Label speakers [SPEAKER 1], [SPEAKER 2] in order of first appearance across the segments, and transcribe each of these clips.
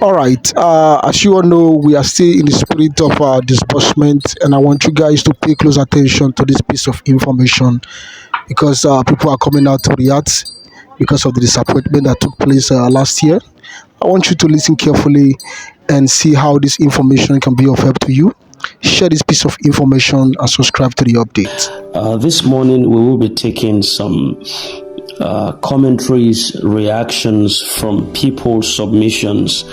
[SPEAKER 1] All right. As you all know, we are still in the spirit of disbursement, and I want you guys to pay close attention to this piece of information because people are coming out to react because of the disappointment that took place last year. I want you to listen carefully and see how this information can be of help to you. Share this piece of information and subscribe to the update.
[SPEAKER 2] This morning, we will be taking some commentaries, reactions from people's submissions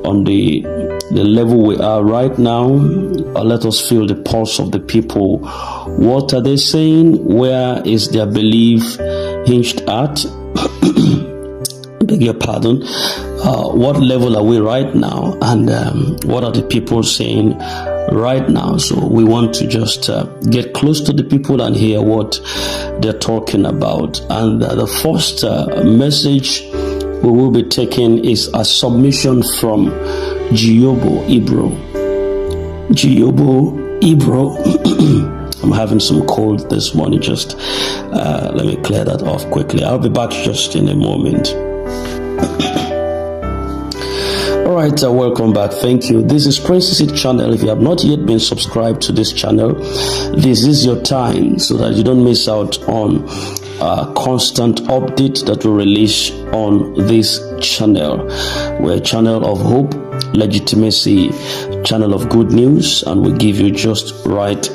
[SPEAKER 2] on the level we are right now. Let us feel the pulse of the people. What are they saying? Where is their belief hinged at? Beg your pardon. What level are we right now? And what are the people saying right now? So we want to just get close to the people and hear what they're talking about. And the first message we will be taking is a submission from Giobo Ibro. Giobo Ibro. I'm having some cold this morning. Just let me clear that off quickly. I'll be back just in a moment. All right, welcome back. Thank you. This is Princess channel. If you have not yet been subscribed to this channel, this is your time so that you don't miss out on constant updates that we release on this channel. We're a channel of hope, legitimacy, channel of good news, and we give you just right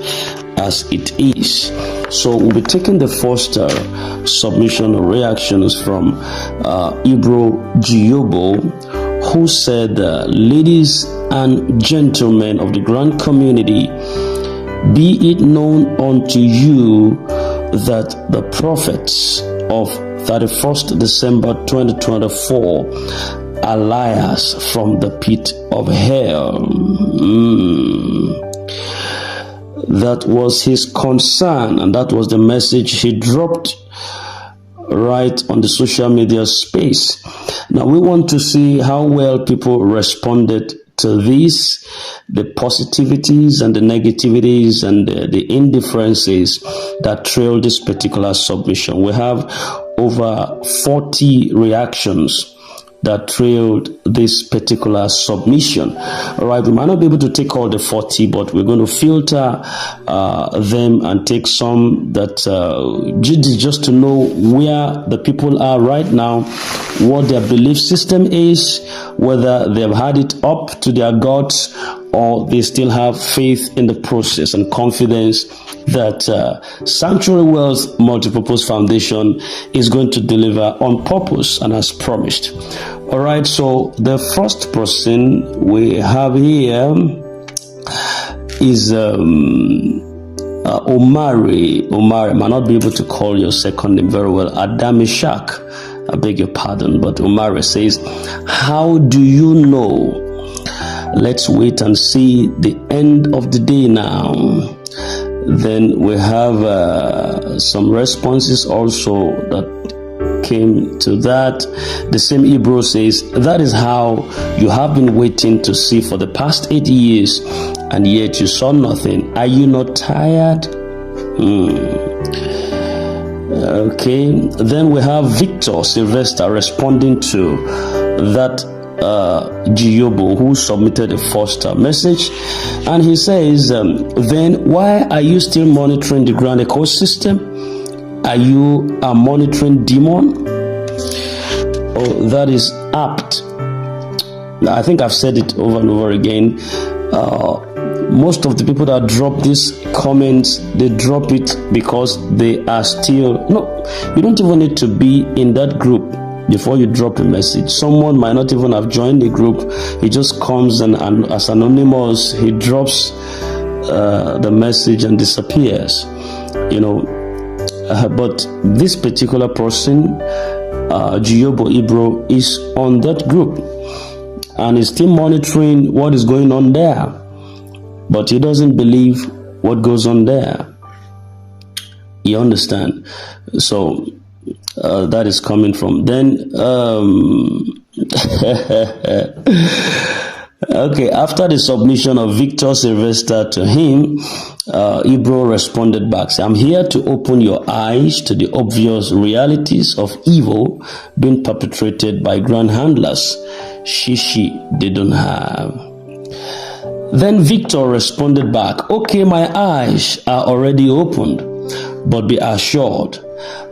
[SPEAKER 2] as it is. So we'll be taking the first submission or reactions from Ibro Giobo, who said, ladies and gentlemen of the grand community, be it known unto you that the prophets of 31st December 2024 are liars from the pit of hell. That was his concern, and that was the message he dropped right on the social media space. Now we want to see how well people responded to this, the positivities and the negativities and the indifferences that trailed this particular submission. We have over 40 reactions that trailed this particular submission. All right, we might not be able to take all the 40, but we're going to filter them and take some that just to know where the people are right now, what their belief system is, whether they've had it up to their gods or they still have faith in the process and confidence that Sanctuary Wells Multipurpose Foundation is going to deliver on purpose and as promised. All right, so the first person we have here is Omari. Omari, I might not be able to call your second name very well. Adamishak, I beg your pardon, but Omari says, how do you know? Let's wait and see the end of the day now. Then we have some responses also that came to that. The same Hebrew says, that is how you have been waiting to see for the past 8 years, and yet you saw nothing. Are you not tired? Okay. Then we have Victor Sylvester responding to that Giobo, who submitted the first message, and he says, then why are you still monitoring the grand ecosystem? Are you a monitoring demon? Oh, that is apt. I think I've said it over and over again. Most of the people that drop these comments, they drop it because they are still, you don't even need to be in that group before you drop a message. Someone might not even have joined the group. He just comes and as anonymous, he drops the message and disappears. But this particular person, Giobo Ibro, is on that group and is still monitoring what is going on there, but he doesn't believe what goes on there. You understand? So that is coming from. Then, okay, after the submission of Victor Sylvester to him, Ibro responded back, I'm here to open your eyes to the obvious realities of evil being perpetrated by grand handlers. she didn't have. Then Victor responded back, okay, my eyes are already opened, but be assured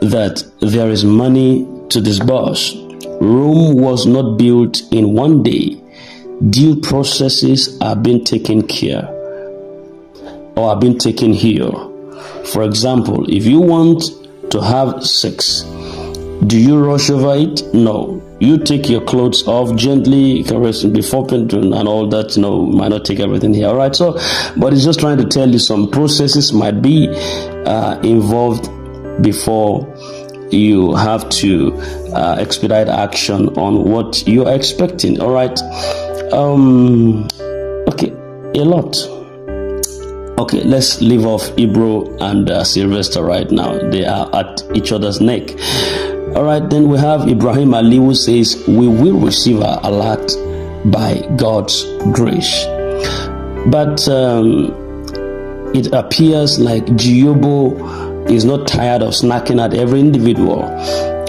[SPEAKER 2] that there is money to disburse. Rome was not built in one day. Due processes are being taken care or are being taken here. For example, if you want to have sex, do you rush over it? No. You take your clothes off gently, caressing before painting and all that. Might not take everything here. All right. So, but it's just trying to tell you some processes might be involved before you have to expedite action on what you're expecting. All right. Okay. A lot. Okay, let's leave off Ibro and Sylvester right now. They are at each other's neck. All right, then we have Ibrahim Ali who says, we will receive our alert by God's grace. But it appears like Giobo is not tired of snacking at every individual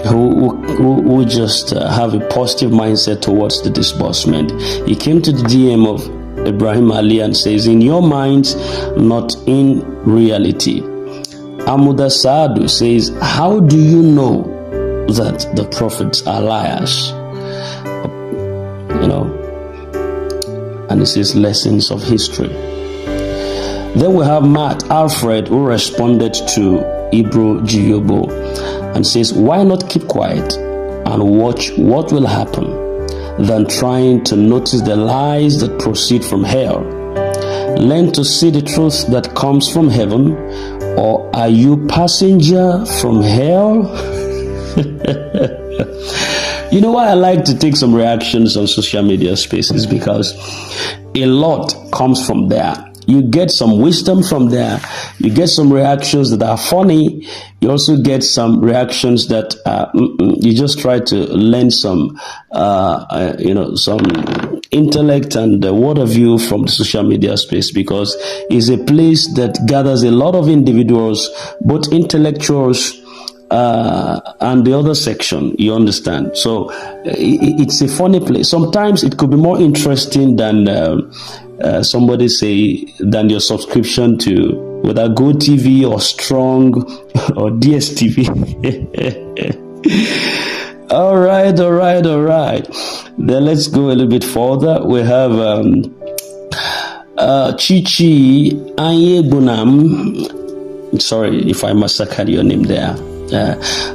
[SPEAKER 2] who just have a positive mindset towards the disbursement. He came to the DM of Ibrahim Ali and says, in your minds, not in reality. Amuda Saadu says, how do you know that the prophets are liars? And this is lessons of history. Then we have Matt Alfred who responded to Ibro Giobo and says, why not keep quiet and watch what will happen than trying to notice the lies that proceed from hell? Learn to see the truth that comes from heaven, or are you passenger from hell? You know why I like to take some reactions on social media spaces? Because a lot comes from there. You get some wisdom from there. You get some reactions that are funny. You also get some reactions that you just try to learn some, some intellect and word of view from the social media space, because it's a place that gathers a lot of individuals, both intellectuals and the other section, you understand. So it's a funny place. Sometimes it could be more interesting than somebody say than your subscription to whether Go TV or Strong or DSTV. all right. Then let's go a little bit further. We have Chichi Anyebunam. Sorry if I massacred your name there.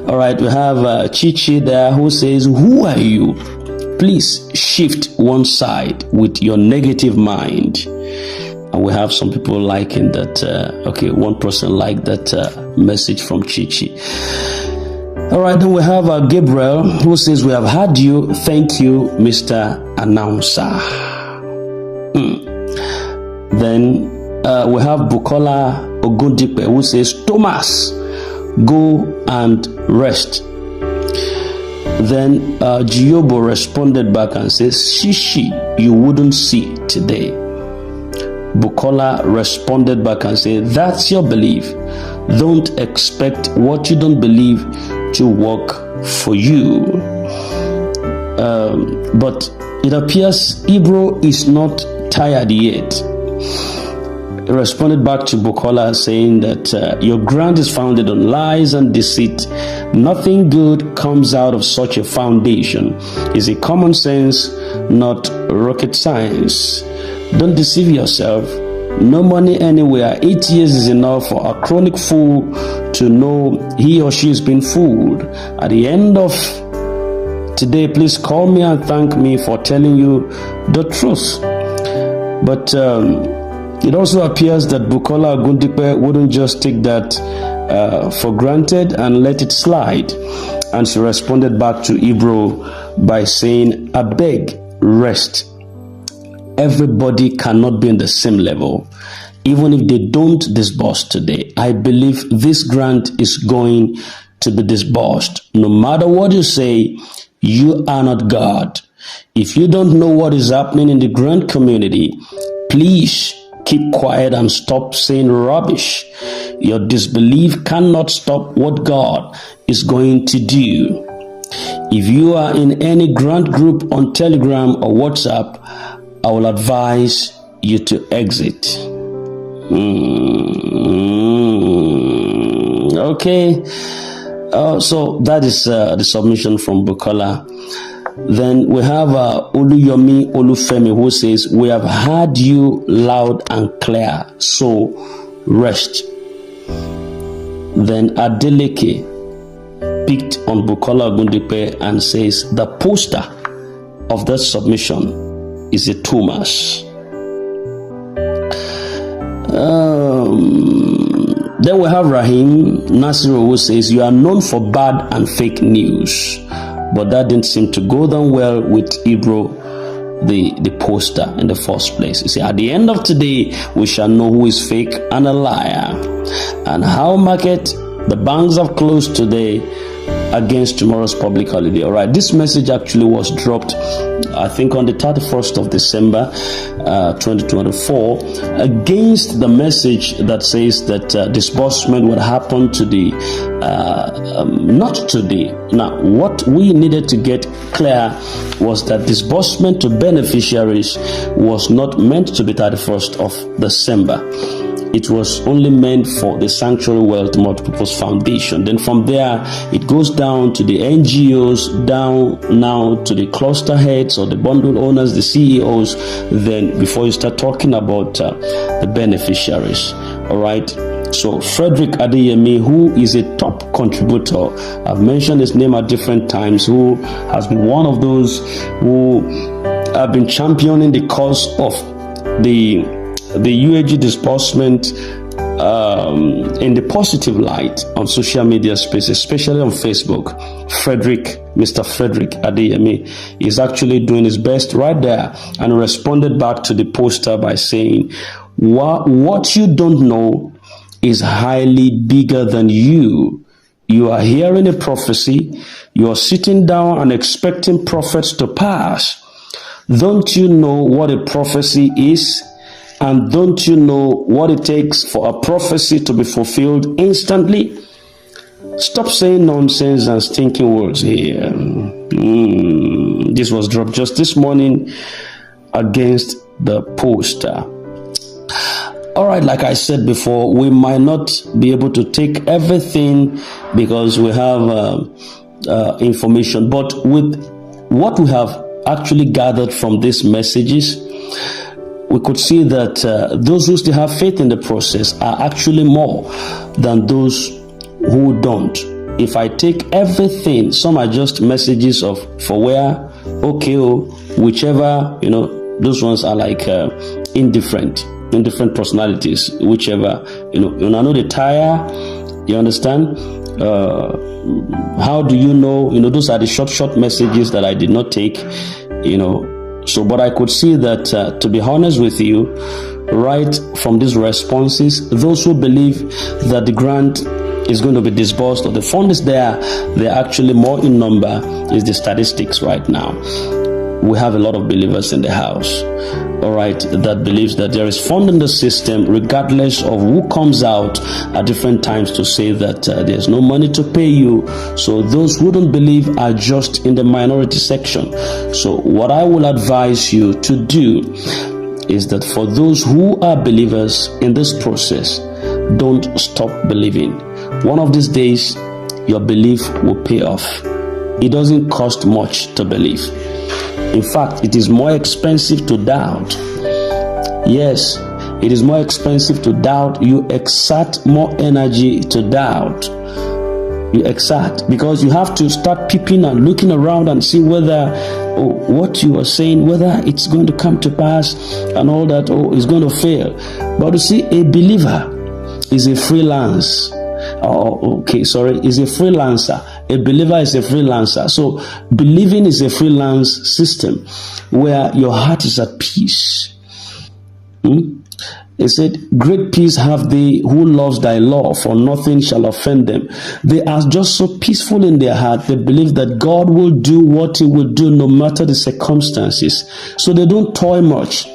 [SPEAKER 2] All right, we have Chichi there who says, who are you? Please shift one side with your negative mind. And we have some people liking that. One person liked that message from Chichi. All right, then we have Gabriel who says, we have had you. Thank you, Mr. Announcer. Then we have Bukola Ogundipe who says, Thomas, go and rest. Then Giobo responded back and says, Shishi, you wouldn't see today. Bukola responded back and said, that's your belief. Don't expect what you don't believe to work for you. But it appears Ibro is not tired yet. He responded back to Bukola saying that your ground is founded on lies and deceit. Nothing good comes out of such a foundation. It's a common sense, not rocket science. Don't deceive yourself. No money anywhere. 8 years is enough for a chronic fool to know he or she has been fooled. At the end of today, please call me and thank me for telling you the truth. But it also appears that Bukola Ogundipe wouldn't just take that for granted and let it slide. And she responded back to Ibro by saying, I beg, rest. Everybody cannot be on the same level. Even if they don't disburse today, I believe this grant is going to be disbursed. No matter what you say, you are not God. If you don't know what is happening in the grant community, please keep quiet and stop saying rubbish. Your disbelief cannot stop what God is going to do. If you are in any grant group on Telegram or WhatsApp, I will advise you to exit. Okay. So that is the submission from Bukola. Then we have Oluyomi Olufemi, who says, we have heard you loud and clear, so rest. Then Adeleke picked on Bukola Ogundipe and says, the poster of that submission is a Thomas. Then we have Rahim Nasiru, who says, you are known for bad and fake news, but that didn't seem to go down well with Ibro, the poster in the first place. You see, at the end of today, we shall know who is fake and a liar. And how market, the banks have closed today against tomorrow's public holiday. All right, this message actually was dropped, I think, on the 31st of December 2024, against the message that says that disbursement would happen today, not today. Now, what we needed to get clear was that disbursement to beneficiaries was not meant to be 31st of December. It was only meant for the Sanctuary Wealth Multipurpose Foundation. Then from there, it goes down to the NGOs, down now to the cluster heads or the bundle owners, the CEOs, then before you start talking about the beneficiaries. All right. So Frederick Adeyemi, who is a top contributor, I've mentioned his name at different times, who has been one of those who have been championing the cause of the UAAG disbursement in the positive light on social media space, especially on Facebook. Mr. Frederick Adeyemi is actually doing his best right there, and responded back to the poster by saying, what you don't know is highly bigger than you. You are hearing a prophecy. You are sitting down and expecting prophets to pass. Don't you know what a prophecy is? And don't you know what it takes for a prophecy to be fulfilled instantly? Stop saying nonsense and stinking words here. This was dropped just this morning against the poster. All right, like I said before, we might not be able to take everything because we have information, but with what we have actually gathered from these messages, we could see that those who still have faith in the process are actually more than those who don't. If I take everything, some are just messages of for where, okay, whichever, those ones are like indifferent personalities, whichever, I know the tire, you understand? How do you know? Those are the short messages that I did not take, So, but I could see that, to be honest with you, right from these responses, those who believe that the grant is going to be disbursed or the fund is there, they're actually more in number, is the statistics right now. We have a lot of believers in the house, all right, that believes that there is fund in the system, regardless of who comes out at different times to say that there's no money to pay you. So those who don't believe are just in the minority section. So what I will advise you to do is that for those who are believers in this process, don't stop believing. One of these days, your belief will pay off. It doesn't cost much to believe. In fact, it is more expensive to doubt. Yes, it is more expensive to doubt. You exert more energy to doubt. You exert because you have to start peeping and looking around and see whether what you are saying, whether it's going to come to pass and all that, or it's going to fail. But you see, a believer is a freelance. Is a freelancer. A believer is a freelancer. So believing is a freelance system where your heart is at peace. It said, great peace have they who loves thy law, for nothing shall offend them. They are just so peaceful in their heart. They believe that God will do what he will do no matter the circumstances. So they don't toil much.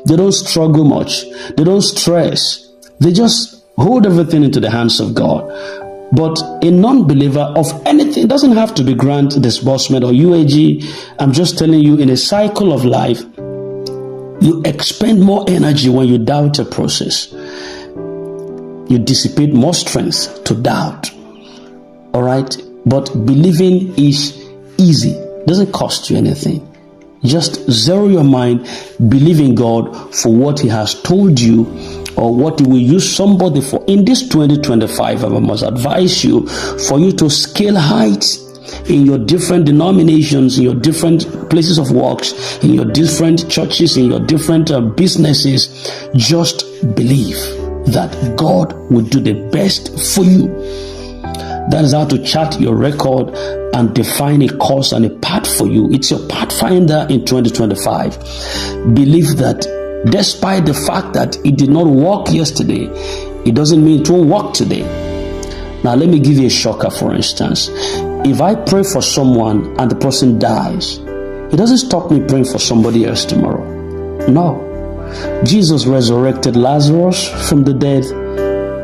[SPEAKER 2] They don't struggle much. They don't stress. They just hold everything into the hands of God. But a non-believer of anything, doesn't have to be grant, disbursement, or UAG. I'm just telling you, in a cycle of life, you expend more energy when you doubt a process. You dissipate more strength to doubt. All right? But believing is easy. Doesn't cost you anything. Just zero your mind, believe in God for what He has told you, or what He will use somebody for. In this 2025, I must advise you for you to scale heights in your different denominations, in your different places of works, in your different churches, in your different businesses. Just believe that God will do the best for you. That is how to chart your record and define a course and a path for you. It's your pathfinder in 2025. Believe that despite the fact that it did not work yesterday, it doesn't mean it won't work today. Now, let me give you a shocker, for instance. If I pray for someone and the person dies, it doesn't stop me praying for somebody else tomorrow. No. Jesus resurrected Lazarus from the dead,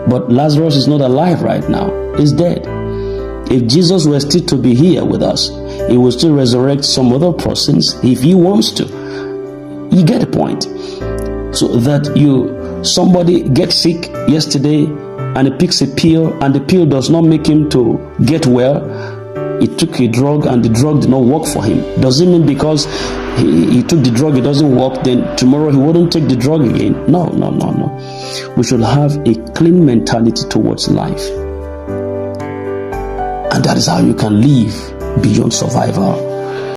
[SPEAKER 2] but Lazarus is not alive right now. He's dead. If Jesus were still to be here with us, He will still resurrect some other persons if He wants to. You get the point? So that somebody gets sick yesterday and he picks a pill, and the pill does not make him to get well. He took a drug and the drug did not work for him. Does it mean because he took the drug, it doesn't work, then tomorrow he wouldn't take the drug again? No. We should have a clean mentality towards life. And that is how you can live beyond survival.